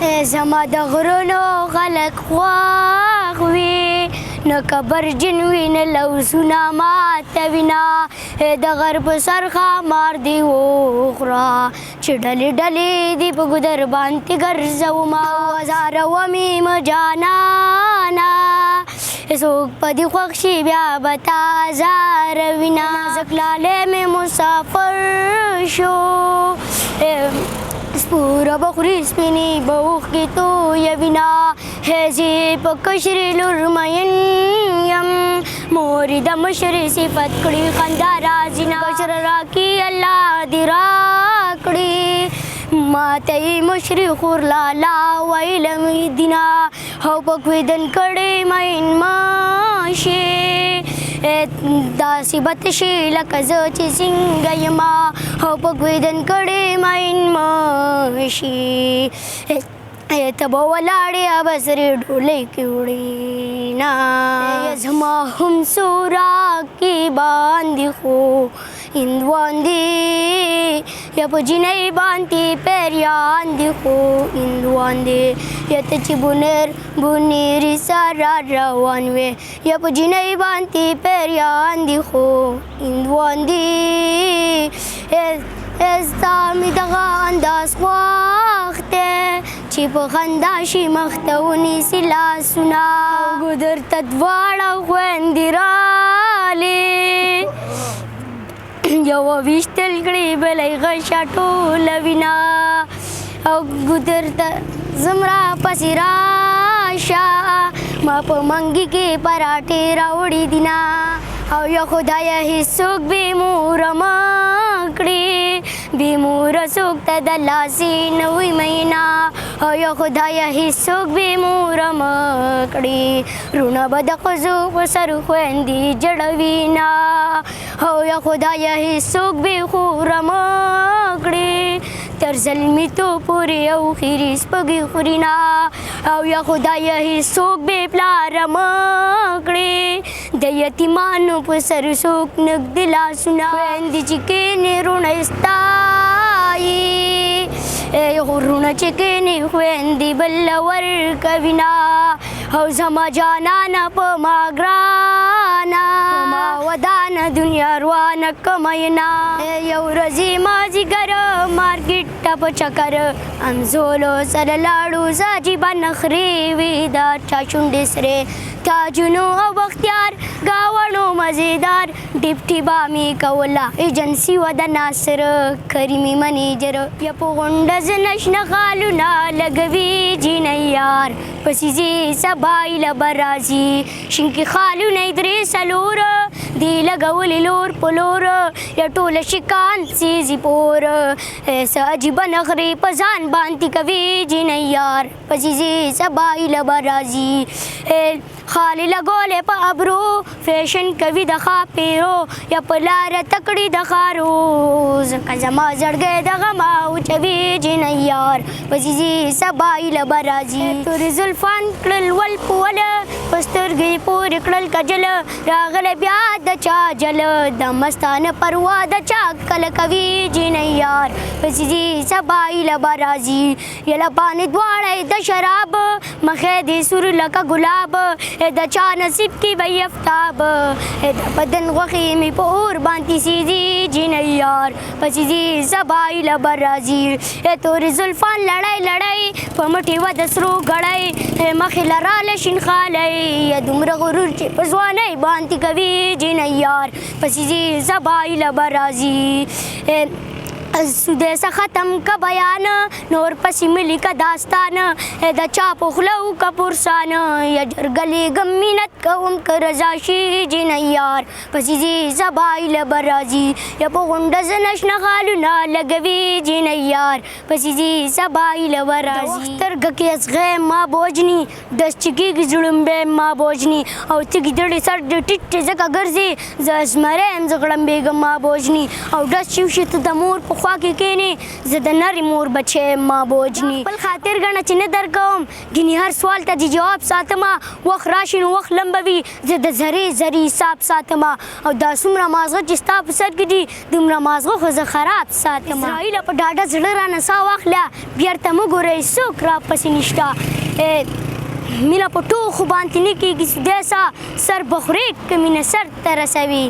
زما د غرونو خلک خواږ وي نه کبرجن وي نه لوسونه ماتوینه د غر په سر ښامار دې وخوره چې ډلې ډلې دې په ګودر باندې ګرځومه وزارومې مه جانانه څوک په دې خوښ شي بیا به تا ازاروینه نازک لالی مې مسافر شو سپوره به خوري سپینې به اوښکې تویوینه هیزې په کشرې لور مین یم مورې د مشرې صفت کړي خندا راځینه کشره راکړي الله دې راکړي ماته یې مشرې خور لالا ویله مې دینه او په کویدن کړې مین ماشې داسې به تشي لکه زه چې څنګه یمه او په کویدن کړې مین ماشي ته به ولاړې ابسرې ډولۍ کې وړې نه زما هم سوراکې باندې خو هندوان دي یا په جینۍ باندې پیریان دي خو هندوان دي یا ته چې بونیرې سره روان وې یا په جینۍ باندې پیریان دي خو هندوان دي ستا مې دغه انداز خوښ دی چې په خندا شي مخ ته ونیسي لاسونه ګودر ته دواړه خویندې رالې یوه ویشتل کړي بله یې غشا ټوله وینه او ګودر ته ځم راپسې راشه ما په منګي کې پراټې راوړي دینه او یا خدایه هېڅوک بې موره مه کړي بې موره څوک ته د لاسې نه وي مینا او یا خدایه هېڅوک بې موره مه کړي رونه به د ښځو په سر خویندې جړوینه او یا خدایه هېڅوک بې خوره مه کړي تر زلمیتوب پورې او خیرې سپږې خورینه او یا خدایه هېڅوک بې پلاره مه کړي د یتیمانو په سر څوک نږدې لاسونه خویندې چې کښېنې رونه ستایي غرونه چې کښېنې خویندې بله ورکوینه او زما جانانه په ما ګرانه ما ودانه دنیا روانه کمینه یو ورځې مازدیګر مارکېټ ته په چکر همزولو سره لاړو عجیبه نخرې وې د چا شونډې سرې تاجونو او بختیار ګاوڼو مزیدار ډیپټي به مې کوله ایجنسي وه د ناصر کریمي منیجر یا په غونډه زه نشنه خالونه لګوي جینۍ یار پسې ځې سبا ایله به راځي شینکي خالونه یې درې څلور دی لګولې لور په لور یا ټوله شکان سیزي پور څه عجیبه نخرې په ځان باندې کوي جینۍ یار پسې ځې سبا ایله به راځي خالي لګولې په ابرو فیشن کوي د ښاپیرو یا په لاره تکړې د ښارو ځکه زما زړګی د غمه اوچوي جینۍ یار پسې ځې سبا ایله به راځي تورې زلفان کړل ول په وله په سترګې پورې کړل کجل راغلی بیا د چا جل د مستانه پروا د چا کله کوي جینۍ یار پسې ځې سبا ایله به راځي یله باندې دواړه د شراب مخې دې سور لکه ګلاب د چا نصیب کې به یفتاب د بدن غوښې مې په اور باندې سیزي جینۍ یار پسې ځې سبا ایله به راځي تورې زلفان لړی لړی په مټې وه د سرو ګړی مخې له راله شین خالی یا دومره غرور چې په ځوانۍ باندې کوي جینۍ یار پسې ځې سبا ایله به راځي سودی څه ختم که بیان نور پسې مې لیکه داستان د چا په خوله وکه پرسان یا جرګه لیږم مینت کوم که رضا شي جینۍ یار پسې ځې سبا ایله به راځي یا په غونډه زه نشنه خالونه لګوي جینۍ یار پسې ځې سبا ایله به راځي سترګه کې اصغی ما بوجني ډس چې کېږي زړمبی ما بوجني او تږي دړې سر د ټیټ ځکه ګرځې زه زمری یم زه غړمبېږم ما بوجني او ډس چې وشي ته د مور په خوا کې کښېنې زه د نرې مور بچی ما بوجني خپل خاطر ګڼه چې نه در کوم ګینې هر سوال ته چې جواب ساتمه وخت راشي نو وخت لمبوي زه د ذرې ذرې حساب ساتمه او دا څومره مازغه چې ستا په سر کې دي دومره مازغه خو زه خراب ساتمه اسرائیله په ډاډه زړه رانه ساه واخله بیرته مه ګورئ څوک راپسې نشته مینه په ټوخو باندې نه کېږي سدی سه سر به خورې که مینه سر ته رسوي